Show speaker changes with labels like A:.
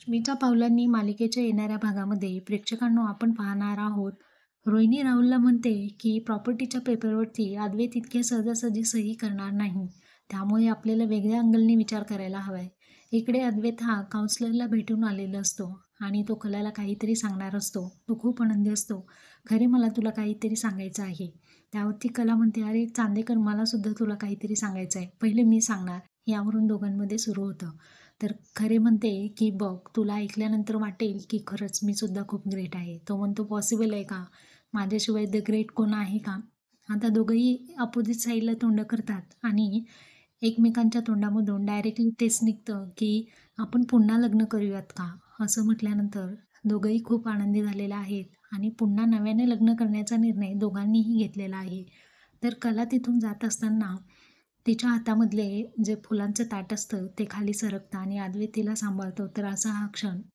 A: मीच्या पावलांनी मालिकेच्या येणाऱ्या भागामध्ये प्रेक्षकांनो आपण पाहणार आहोत. रोहिणी राहुलला म्हणते की प्रॉपर्टीच्या पेपरवरती अद्वैत इतके सहजासहजी सही करणार नाही. त्यामुळे आपल्याला वेगळ्या अँगलने विचार करायला हवाय. इकडे अद्वैत हा काउन्सिलरला भेटून आलेला असतो आणि तो कलाला काहीतरी सांगणार असतो. तो खूप आनंदी असतो. खरे मला तुला काहीतरी सांगायचं आहे. त्यावरती कला म्हणते, अरे चांदेकर, मला सुद्धा तुला काहीतरी सांगायचं आहे. पहिले मी सांगणार. यावरून दोघांमध्ये सुरू होतं. तर खरे म्हणते की बघ, तुला ऐकल्यानंतर वाटेल की खरंच मी सुद्धा खूप ग्रेट आहे. तो म्हणतो, पॉसिबल आहे का? माझ्याशिवाय द ग्रेट कोण आहे का? आता दोघंही अपोजिट साईडला तोंड करतात आणि एकमेकांच्या तोंडामधून डायरेक्टली तेच निघतं की आपण पुन्हा लग्न करूयात का? असं म्हटल्यानंतर दोघंही खूप आनंदी झालेले आहेत आणि पुन्हा नव्याने लग्न करण्याचा निर्णय दोघांनीही घेतलेला आहे. तर कला तिथून जात असताना तिच्या हातामधले जे फुलांचं ताट असतं ते खाली सरकतं आणि अद्वैत तिला सांभाळतो. तर असा हा क्षण